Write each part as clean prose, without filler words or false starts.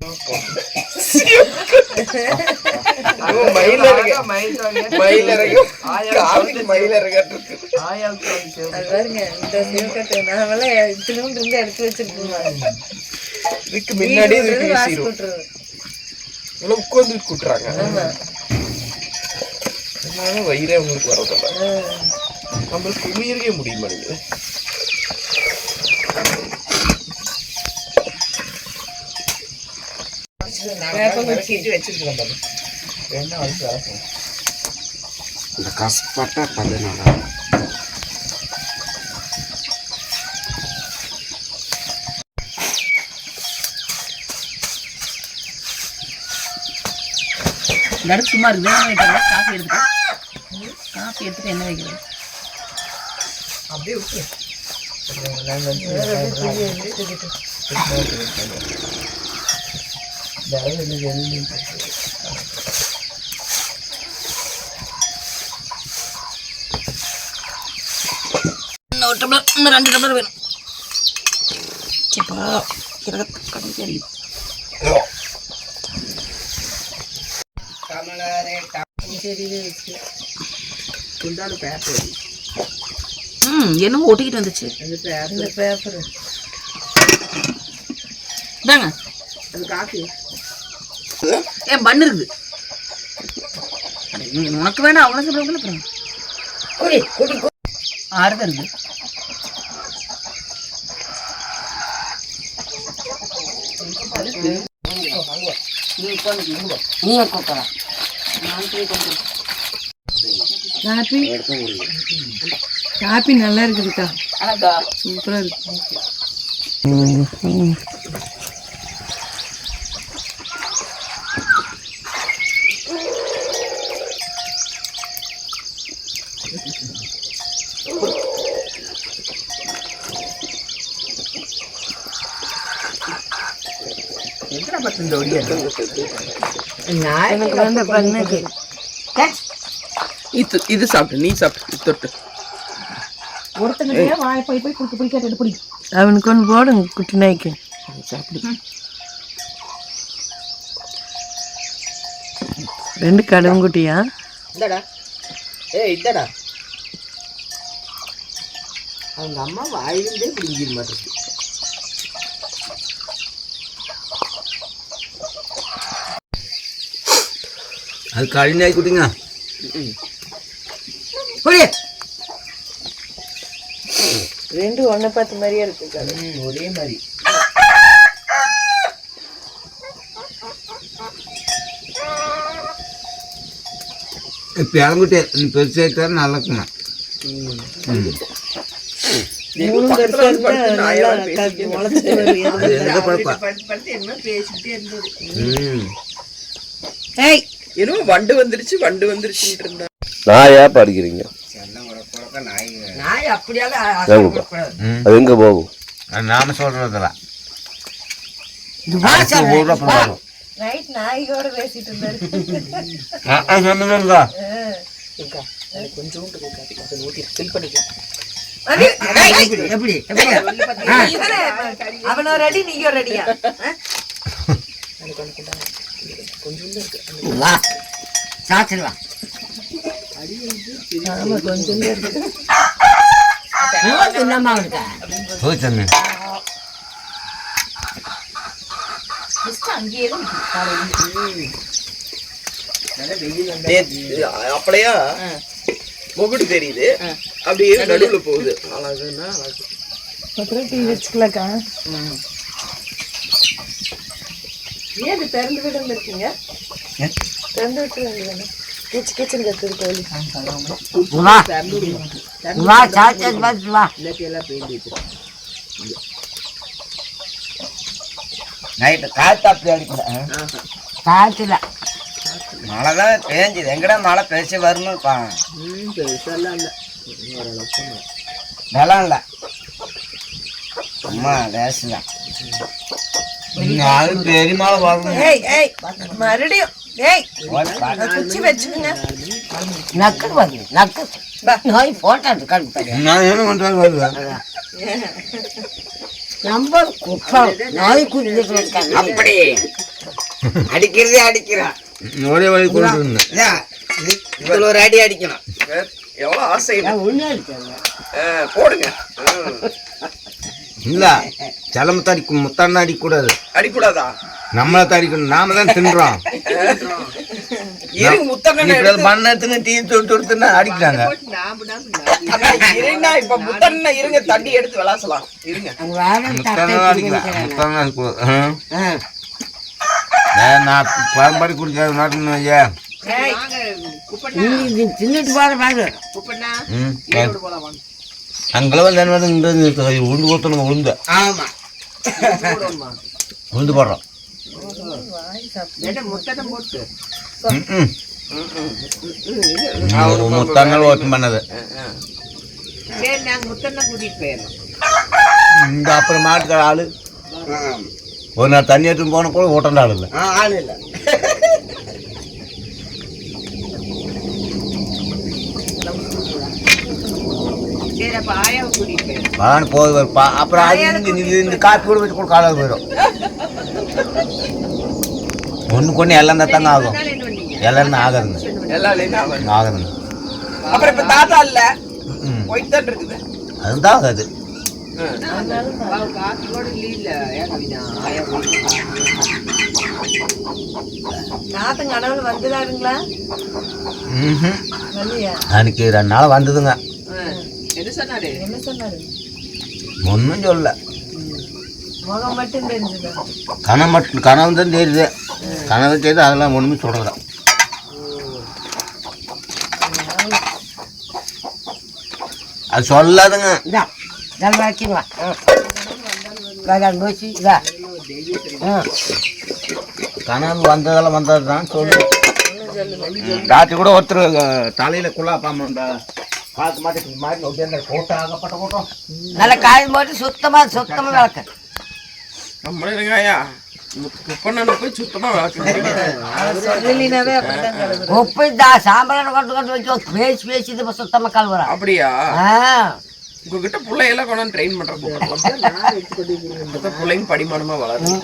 இதுக்கு முன்னாடி உட்காந்து கூட்டுறாங்க. வயிறே உங்களுக்கு வரதில்ல. நம்மளுக்கு உயிரே முடிய மாட்டேங்குது. இந்த கஷ்டப்பட்ட 14 சும்மா இருக்கு. காஃபி எடுத்துட்டு என்ன வைக்கிறது அப்படியே விட்டு இன்னும் 2 டம்ளர் வேணும். சப்பா கடன் தெரியும். என்னமோ ஒட்டிக்கிட்டு வந்துச்சு. தாங்க ஏன் பண்ணு இருக்குது. உனக்கு வேணா அவனுக்கு ஆறுதான் இருக்கு. காப்பி நல்லா இருக்குதுக்கா, சூப்பரா இருக்கு. இது சாப்பிட்டு நீ சாப்பிட்டு தொட்டு அவனுக்கு ஒன்று போடுங்க குட்டி நாய்க்கு சாப்பிடு. 2 கடுங்குட்டியா? இதடா அவங்க அம்மா வாயிலிருந்தே பிடிங்கிட மாட்டேங்குது. அது கழிநாய் குட்டிங்க. 2 ஒன்றை பார்த்த மாதிரியே இருக்கு. ஒரே மாதிரி. இப்போ இறங்கிட்டே நீ பெருசாகிட்டா நல்லா இருக்குமா. என்னமோ வண்டு வந்துருச்சு இருந்தா. நாயா படிக்கிறீங்க? நாய் அப்படியாக அது எங்க போகும்? நாம சொல்றதுல நாய்கோட பேசிட்டு இருந்தாரு. அவனோ ரெடி நீங்க ரெடியா? சாச்சிருவா கொஞ்சம் அப்படியா முகுடு தெரியுது, அப்படியே நடுவுல போகுது. அழகுன்னா அழகு. டீ வச்சுக்கலாக்கா. ஏன் திறந்து விட இருக்கீங்க? திறந்து விட்டு வேண்டியதானே. கிச்சன் கத்துது கோழி. நைட்டு காற்று அப்படி அடிக்கல. காற்றுல மழைதான் பேஞ்சுது. எங்கடா மழை பெருசு வரும்னு பெருசெல்லாம் இல்லை, நிலம் இல்லை, அம்மா லேசுதான். அது பெரிய மழை வரணும். மறுபடியும் குச்சி வச்சுக்கோங்க. நக்கு வந்து நக்கு நோய் போட்டா நான் என்ன பண்றது வருவேன். நம்ம குப்பம் நாய் குடிச்சிட்டு இருக்காங்க. அப்படி அடிக்கிறதே அடிக்கிறான். ஒரே வழி கொண்டு இருந்தேன். ஏன், இதுல ஒரு அடி அடிக்கணும். எவ்வளோ ஆசை இது. நான் ஒண்ணு அடிச்சேன். போடுங்க. இல்ல சிலம்பத்தை அடிக்கும், முத்தான அடிக்கக்கூடாது. அடிக்கூடாதா? நம்மளை அடிக்கணும், நாம தான் தின்றோம். இருங்க முத்தண்ணன் பண்ணத்துக்கு டீ தொட்டு கொடுத்துன்னா அடிக்கிறாங்க. இருங்க இப்ப முத்தண்ணன் இருங்க தண்ணி எடுத்து விளாசலாம். இருங்க அவங்க வேற முத்தான அடிக்கலாம், முத்தான அடிக்கூடாது. நான் பரம்பரை குடிக்காத நாட்டுன்னு ஐயா. தின்னுட்டு போற பாரு. அங்கெல்லாம் உளுந்து கொடுத்தனுங்க, உளுந்து ஆமா, உளுந்து போடுறோம். முத்தானால் ஓப்பன் பண்ணது இந்த அப்புறம் மாட்டுக்கார ஆளு ஒரு நாள் தண்ணி எடுத்து போன கூட ஓட்டண்ட ஆளு இல்லை. ஆள் இல்லை. வான்னு போகுது அப்புறம் அது இந்த காப்பி கூட வச்சு கூட காலாவது போயிடும். ஒன்றுக்கு ஒன்று எல்லாம் தான் தாங்க ஆகும், எல்லாரும் ஆகாதுங்க, ஆகுதுங்க. அப்புறம் இப்ப தாத்தா இல்ல, போயிட்டு தான் இருக்குது. அதுதான் ஆகாது. நாத்தம் கனவுல வந்துடாருங்களா? வரலையா? அன்னைக்கு 2 நாள் வந்ததுங்க. என்ன சொன்னாரு? ஒன்றும் சொல்லல, முகம் மட்டும் தெரிஞ்சுது. கனவு தான் தெரியுது. கனவு செய்து அதெல்லாம் ஒன்றுமே சொல்கிறதா. அது சொல்லாதுங்க. இதா நல்லா வைக்கிங்களா? நோச்சி இதா கனவு வந்ததெல்லாம் வந்தது தான் சொல்லு. ராத்திரி கூட ஒருத்தர் தலையில குள்ளாப்பாம இந்த காத்து மாட்டி மாதிரி ஒட்டியிருந்த கூட்டம், ஆகப்பட்ட கூட்டம். நல்லா காயம் போட்டு சுத்தமா விளக்க. நம்மளே இருங்கய்யா முப்பண்ணனை போய் சுத்தமா சொல்லலினாவே அப்படிதான் கலந்து. உப்பு சாம்பல் கொண்டு வச்சு பேசி இது சுத்தமா கழுவுறா. அப்படியா? உங்ககிட்ட பிள்ளையெல்லாம் கொண்டாந்து ட்ரெயின் பண்ற பிள்ளைங்க படிமானமா வளரும்.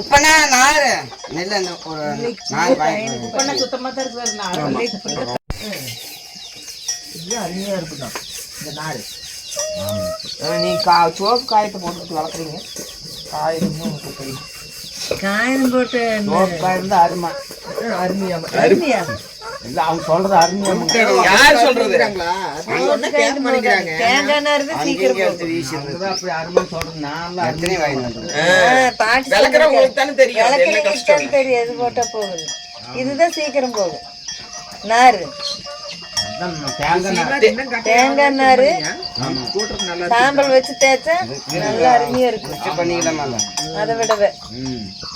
உப்பனா நாரு நெல்ல ஒரு நார் உப்பண்ண சுத்தமா தான் இருக்கிறாரு. அருமையா இருக்குதான் இந்த நாடு. நீ சோப்பு காயத்தை போட்டு வளர்க்குறீங்க. காயம் போட்டு காயம் தான் அருமை. அருமையா இல்ல அவங்க சொல்றது அருமையா. யார் சொல்றது? தேங்காய் நாரு சீக்கிரம் அப்படி அருமை சொல்றது. நான் பாட்டி விளக்குறவங்களுக்கு தானே தெரியும். தெரியாது போட்டா போகுது. இதுதான் சீக்கிரம் போகும். நாரு தேங்காய் நாரு சாம்பல் வச்சு தேய்ச்சா நல்லா அருமையா இருக்கு. பண்ணிக்கலாம். அதை விடவே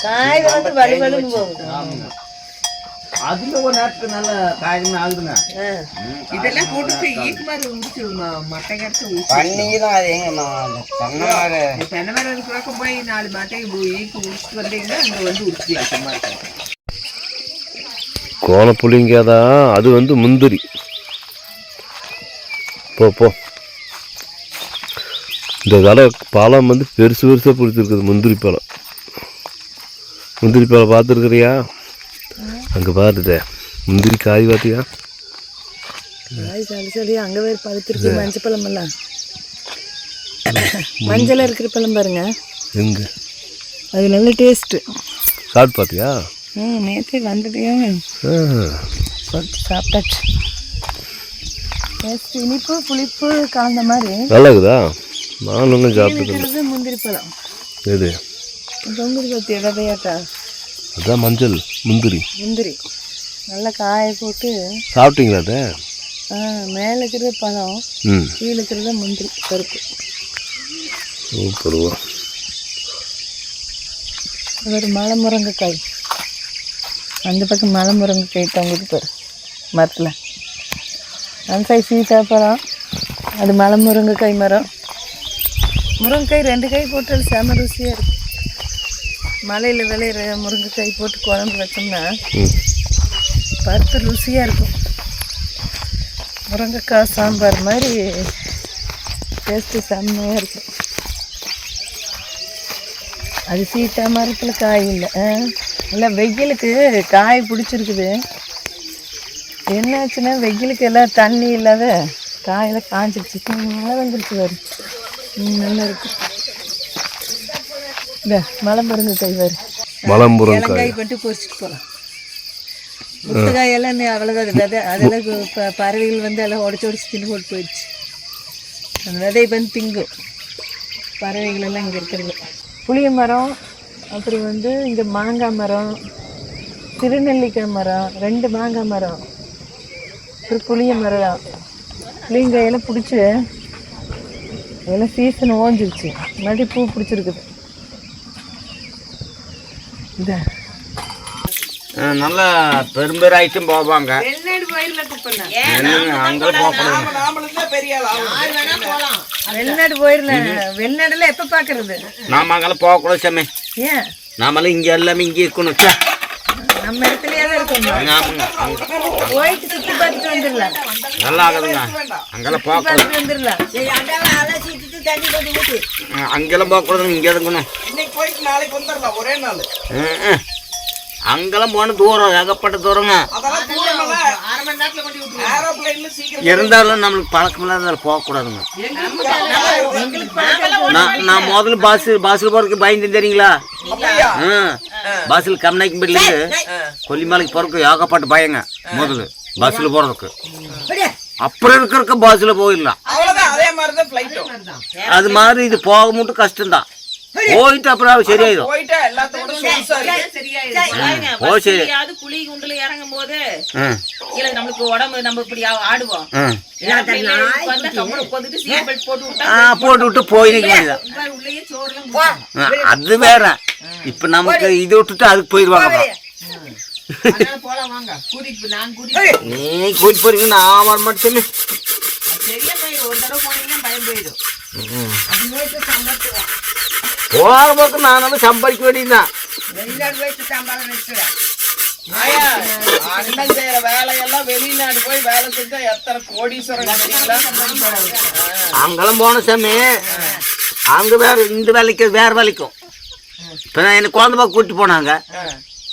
காய் வந்து வலுவலுன்னு போகுது. அதுல ஒரு நேரத்துக்கு நல்ல காய்கறி ஆகுதுங்க. இதெல்லாம் போட்டு ஈக்குமாரி முடிச்சு மட்டை கடிச்சு பண்ணிதான் அது எங்க தென்னை தென்னை மரம் போய் 4 மட்டை ஈக்கு முடிச்சுட்டு வந்தீங்கன்னா அங்க வந்து உடிச்சுக்கலாம். சும்மா கோணப்புளிங்க தான் அது முந்திரி. போ இந்த தடவை பழம் பெருசு பெருசாக பிடிச்சிருக்குது. முந்திரி பழம் பார்த்துருக்குறியா? அங்கே பாருதே முந்திரி காய் பார்த்தியா? சரி அங்கே வேறு பழுத்திருக்கு. மஞ்சள் பழம் எல்லாம் மஞ்சள் இருக்கிற பழம் பாருங்க. எங்கே அது நல்ல டேஸ்ட்டு. சாப்பிட்டு பார்த்தியா? நேற்றே வந்துட்டேன் சாப்பிட்டாச்சு. டேஸ்ட் இனிப்பு புளிப்பு கலந்த மாதிரி நல்லா இருக்குதா? நான் ஒன்றும் சாப்பிட்டு. முந்திரி பழம் எது தொங்குது பற்றி விதையாட்டா? அதான் மஞ்சள் முந்திரி நல்லா காய போட்டு சாப்பிட்டீங்களா? அதை மேலே இருக்கிறது பழம், கீழே இருக்கிறது முந்திரி பருப்பு. சூப்பர்வா. ஒரு மலை முருங்கைக்காய், அந்த பக்கம் மலை முருங்கைக்காய் தொங்குது பாரு மரத்தில். அந்த சைடு சீத்தாப்பழம், அது மலை முருங்கைக்காய் மரம். முருங்கைக்காய் 2 காய் போட்டாலும் செம ருசியாக இருக்கும். மலையில் விளையிற முருங்கைக்காய் போட்டு குழம்பு வச்சோம்னா பருப்பு ருசியாக இருக்கும். முருங்கைக்காய் சாம்பார் மாதிரி டேஸ்ட்டு செம்மையாக இருக்கும். அது சீத்தா மரத்தில் காய் இல்லை. இல்லை வெயிலுக்கு காய் பிடிச்சிருக்குது. என்னாச்சுன்னா வெயிலுக்கு எல்லாம் தண்ணி இல்லாத காயெல்லாம் காஞ்சிருச்சு. மழை வந்துருச்சு வரும். நல்லா இருக்கும். இந்த மலை முருங்கைக்காய் வரும். மலம்புரங்காய் பண்ணிட்டு பொரிச்சிட்டு போகலாம். முத்துக்காயெல்லாம் அவ்வளோதான் விதை. அதெல்லாம் பறவைகள் வந்து எல்லாம் உடச்சி தின்னு போட்டு போயிடுச்சு. அந்த விதையை வந்து திங்கும் பறவைகள் எல்லாம் இங்கே இருக்கிறது. புளிய மரம், அப்புறம் வந்து இங்கே மாங்காய் மரம், திருநெல்லிக்காய் மரம், 2 மாங்காய் மரம், அப்புறம் புளிய மரம். புளியங்காயெல்லாம் பிடிச்சி எல்லாம் சீசன் ஓஞ்சிருச்சு. மறுபடியும் பூ பிடிச்சிருக்குது. இந்த நல்லா பெரும்பெரு ஐட்டம் போவாங்க. அங்கே போகணும். வெளிநாடு போயிடலாம். வெளிநாடுல எப்போ பார்க்கறது? நாம அங்கெல்லாம் போகக்கூடாது சாமி. ஏன்? நாமெல்லாம் இங்கே எல்லாமே இங்கே இருக்கணும். நம்ம இடத்துலயே தான் இருக்கணும். போயிட்டு சுற்றி பார்த்துட்டு வந்துடலாம். நல்லா ஆகுதுங்க. அங்கெல்லாம் போகக்கூடாது. வந்துடலாம். அங்கெல்லாம் போகக்கூடாதுங்க. இங்கே இருக்கணும். இன்னைக்கு போயிட்டு நாளைக்கு வந்துடலாம் ஒரே நாள். அங்கெல்லாம் போன தூரம், ஏகப்பட்ட தூரங்க. இருந்தாலும் நம்மளுக்கு பழக்கம் இல்லாத போகக்கூடாதுங்க. நான் முதல்ல பாசில் போறதுக்கு பயந்து தெரியுங்களா? பாசில் கம்நாய்க்கும்படியிலேருந்து கொல்லிமலைக்கு போறதுக்கு ஏகப்பட்ட பயங்க. முதல்ல பஸ்ல போறதுக்கு, அப்புறம் இருக்கிறக்க பஸ்ல போயிடலாம். அது மாதிரி இது போக மட்டும் கஷ்டம்தான். போயிட்டு அப்புறம் சரியாயிடும். புளி குண்டுல இறங்கும் போது நம்மளுக்கு உடம்பு நம்ம இப்படி ஆடுவோம். போட்டு விட்டு போயிருக்கு. அது வேற. இப்ப நமக்கு இது விட்டுட்டு அதுக்கு போயிடுவாங்க. நீ கூட்டிட்டு போறீங்க, நான் வர மாட்டேன். போற போக்கு நான் சம்பாதிக்க வேண்டியதுதான். அண்ணன் செய்யற வேலையெல்லாம் வெளிநாடு போய் வேலை செஞ்சா எத்தனை கோடீஸ்வரன். அங்கெல்லாம் போன சாமி, அங்க வேற இந்த வேலைக்கு வேற வேலைக்கும். இப்ப நான் என்ன குழந்தை பார்க்க கூட்டிட்டு போனாங்க.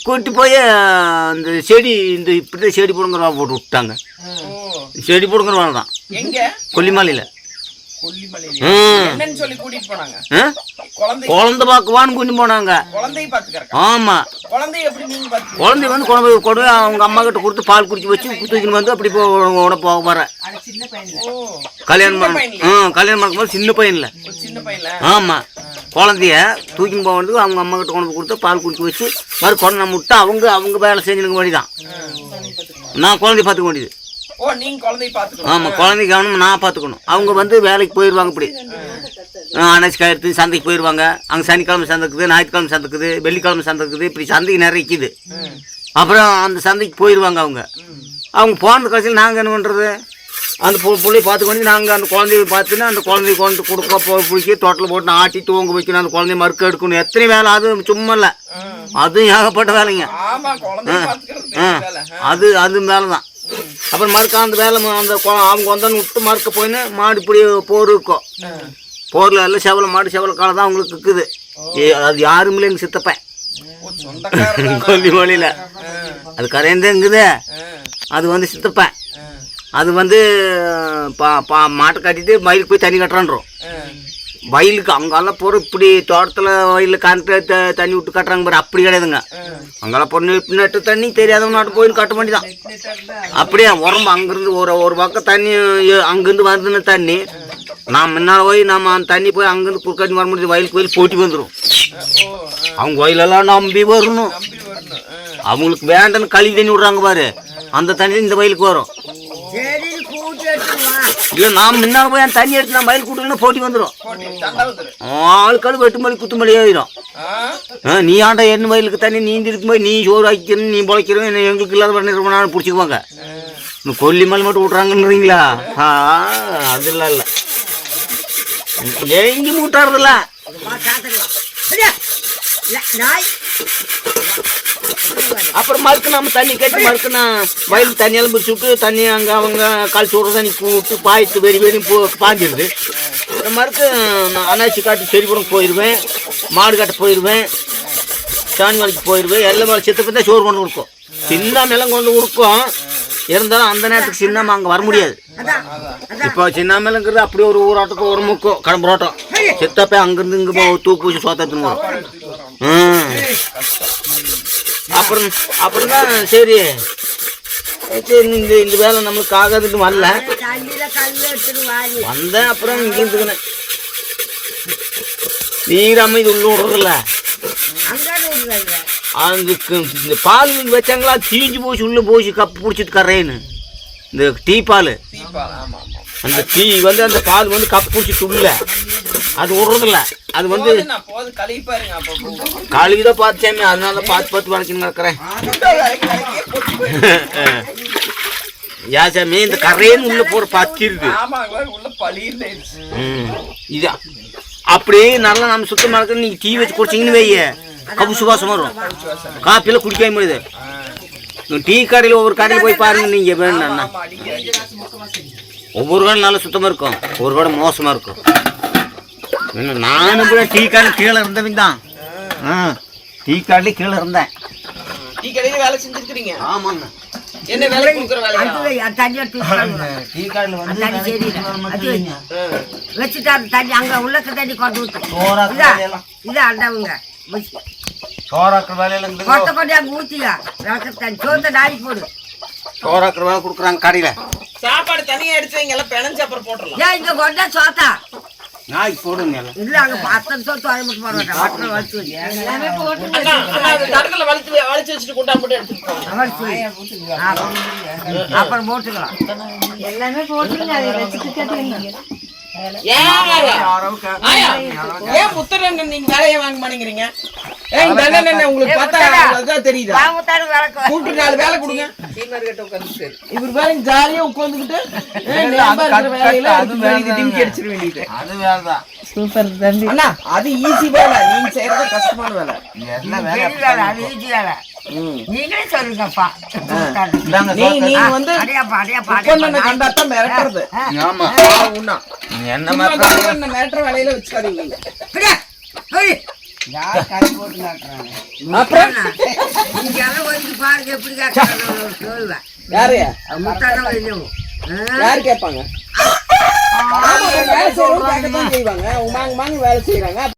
கூட்டிட்டு போய் இந்த செடி, இந்த இப்படிதான் செடி பிடுங்குற வேலை போட்டு விட்டாங்க. செடி பிடுங்குற வேலை தான். எங்க? கொல்லிமலையில. குழந்தை பாக்குவான்னு கூட்டி போனாங்க. ஆமா, குழந்தை வந்து கொண்டு அவங்க அம்மா கிட்ட கொடுத்து பால் குடிச்சு வச்சு தூக்கின்னு வந்து அப்படி போக வர கல்யாணம் பண்ணும்போது சின்ன பையன்ல. ஆமா, குழந்தைய தூக்கின்னு போகிறது அவங்க அம்மா கிட்ட கொண்டு கொடுத்து பால் குடிச்சு வச்சு மாதிரி கொண்டு நம்ம விட்டு அவங்க வேலை செஞ்சுக்க வேண்டியதான். நான் குழந்தைய பார்த்துக்க வேண்டியது. ஆமா, குழந்தை கவனம் நான் பார்த்துக்கணும். அவங்க வந்து வேலைக்கு போயிடுவாங்க. இப்படி அணைச்சி கயிறு சந்தைக்கு போயிடுவாங்க. அங்கே சனிக்கிழமை சந்தைக்குது, ஞாயிற்றுக்கிழமை சந்தைக்குது, வெள்ளிக்கிழமை சந்தைக்குது. இப்படி சந்தைக்கு நிறைய இருக்குது. அப்புறம் அந்த சந்தைக்கு போயிடுவாங்க. அவங்க போனது கடைசியில் நாங்கள் என்ன பண்ணுறது? அந்த பிள்ளைய பார்த்துக்கொண்டு நாங்கள் அந்த குழந்தைய பார்த்துன்னு அந்த குழந்தைய கொண்டு கொடுக்க பிடிச்சி தோட்டத்தில் போட்டு ஆட்டி தூங்க வைக்கணும். அந்த குழந்தைய மறுக்க எடுக்கணும். எத்தனை வேலை, அது சும்மா இல்லை, அதுவும் ஏகப்பட்ட வேலைங்க. அது மேலே தான். அப்புறம் மறுக்க அந்த வேலை அந்த அவங்க வந்தான்னு விட்டு மறுக்க போயின்னு மாடு இப்படி போர் இருக்கும். போரில் எல்லாம் செவலை மாடு செவலை காலை தான் அவங்களுக்கு இருக்குது. அது யாரும் இல்லை, எங்கள் சித்தப்பேன் கொல்லிமலையில். அது கரையந்தங்குது. அது வந்து சித்தப்பேன். அது வந்து மாட்டை கட்டிட்டு வயலுக்கு போய் தண்ணி கட்டுறான்றோம். வயலுக்கு அங்கெல்லாம் போகிற இப்படி தோட்டத்தில் வயலில் கரண்ட்டு தண்ணி விட்டு கட்டுறாங்க பாரு, அப்படி கிடையாதுங்க. அங்கெல்லாம் பொண்ணு நட்டு தண்ணி தெரியாதவங்க நாட்டு போயின்னு கட்ட வேண்டியதான். அப்படியே உரம்பு அங்கேருந்து ஒரு பக்கம் தண்ணி அங்கேருந்து வருதுன்னு தண்ணி நான் முன்னால் போய் நம்ம அந்த தண்ணி போய் அங்கேருந்து குறுக்காட்டி வர முடியுது. வயலுக்கு வயல் போட்டி வந்துடும். அவங்க வயலெல்லாம் நம்பி வரணும். அவங்களுக்கு வேண்டான்னு கழுவி தண்ணி விட்றாங்க பாரு, அந்த தண்ணி இந்த வயலுக்கு வரும். இல்லை நான் முன்னால் போய் அந்த தண்ணி எடுத்து நான் வயல் கூட்டணும்னா போட்டி வந்துடும். ஆளுக்காள் வெட்டுமல்லி குத்துமல்லி ஆயிடும். நீ ஆண்டா என்ன வயலுக்கு தண்ணி நீந்தி இருக்கும்போது நீ சோறு ஆக்கிக்கணும், நீ பிழைக்கிறோம், எங்களுக்கு இல்லாத பண்ணி நானும் பிடிச்சிக்குவாங்க. இன்னும் கொல்லிமலை மட்டும் விட்றாங்கன்றீங்களா? அதெல்லாம் இல்லை, எங்கேயும் விட்டாருதில்ல. அப்புறம் மறுக்கு நம்ம தண்ணி கட்டி மறுக்குன்னா வயலுக்கு தண்ணியெல்லாம் பிடிச்சி விட்டு தண்ணி அங்கே அவங்க கால் சோறு தண்ணி விட்டு பாய்த்து வெறி பாஞ்சிடுது. அப்புறமாருக்கு நான் அனாச்சி காட்டு செடி கூட போயிடுவேன், மாடு காட்ட போயிடுவேன், சாணி மலைக்கு போயிடுவேன். எல்லாம் மேலே சித்தப்ப தான் சோறு கொண்டு கொடுக்கும். சின்ன மேலம் கொண்டு கொடுக்கும். இருந்தாலும் அந்த நேரத்துக்கு சின்னம்மா அங்கே வர முடியாது. இப்போ சின்ன மேலங்கிறது அப்படி ஒரு ஊராட்டத்துக்கு ஒரு முக்கம் கடம்புரோட்டம். சித்தப்ப அங்கேருந்து இங்கே தூக்கு வச்சு சோத்தத்துன்னு வரும். அப்புறம் தான் சரி இந்த வேலை நம்மளுக்கு ஆகாதுன்னு வரல வந்தேன். அப்புறம் இங்கே இருந்துக்கினேன். நீராம இது உள்ள விடுறதில்ல. அதுக்கு இந்த பால் வச்சாங்களா தீஞ்சு போச்சு, உள்ளே போச்சு கப்பு பிடிச்சிட்டு கரையன்னு. இந்த டீ பால், அந்த டீ வந்து அந்த பால் வந்து கப்பு பிடிச்சிட்டு உள்ள அது விடுறதில்ல. அது வந்து கழுவிதான் பார்த்தாமே, அதனால பார்த்து வளர்க்கின்னு கிடக்குறேன். யாசாமி இந்த கரையன்னு உள்ள போற பச்சிருக்கு. இதான் அப்படியே நல்லா நம்ம சுத்தமாக இருக்கு. நீங்கள் டீ வச்சு குடிச்சிங்கன்னு வைய கப்பு சுவாசம் வரும். காப்பியில் குடிக்க முடியுது. டீ கடையில் ஒவ்வொரு கடையில் போய் பாருங்க நீங்கள் வேணும்னா. ஒவ்வொரு கடை நல்லா சுத்தமாக இருக்கும், ஒரு கடை மோசமாக இருக்கும். நானும் கூட டீ கடையில் கீழே இருந்தவங்க தான். டீ கடையில கீழே இருந்தேன். டீ கடையில் வேலை செஞ்சுருக்கிறீங்க? ஆமாங்க. என்ன வேலை கொடுக்குற வேலையா? டீ கார்டில் வந்து வச்சுட்டாரு தண்ணி அங்க உள்ள தண்ணி கொண்டு விட்டு இது அண்டவங்க சோறாக்குற வேலையில கொட்ட கொண்டு அங்க ஊத்தியா தண்ணி சோத்த நாடி போடு. சோறாக்குற வேலை கொடுக்குறாங்க கடையில். சாப்பாடு தனியா எடுத்து இங்க எல்லாம் பிணைஞ்சு அப்புறம் போட்டுடலாம். ஏன் இங்க கொண்டா சோத்தா நாய் போடுங்க. இல்ல அங்க 10 சோத்து வாங்கிட்டு போறாங்க. மட்டன் வச்சு எல்லாமே போட்டு தடத்துல வலிச்சு வச்சுட்டு கொண்டா போட்டு எடுத்துட்டு அப்புறம் போட்டுக்கலாம். எல்லாமே போட்டு அதை வச்சுட்டு கேட்டீங்க. ஏன் புத்தரன் நீங்க வேலையை வாங்க மாட்டேங்கிறீங்க? உங்களுக்கு பார்த்தா தெரியுதா? கூட்டு 4 வேலை கொடுங்க. இவர் வேலை ஜாலியா உட்காந்துக்கிட்டு அடிச்சிட வேண்டியது. அது வேலை தான். சூப்பர் தம்பி. அண்ணா அது ஈஸி வேலை, நீங்க செய்யறது கஷ்டமான வேலை. அது ஈஸி வேலை. நீங்களே சொல்லுங்கப்பா. நீங்க வந்து கண்டாத்தான் மிரட்டுறது. ஆமா என்ன மிரட்டுற வேலையில வச்சுக்காதீங்க. யார் கறி போட்டு நாட்டுறாங்க? அப்புறம் இங்கெல்லாம் வந்து பாருங்க எப்படி சொல்லுவேன். யாரு முட்டாட்டம் யாரு கேட்பாங்க? வேலை செய்யறவங்க கேட்கத்தான் செய்வாங்க. உமாங்க வேலை செய்யறாங்க.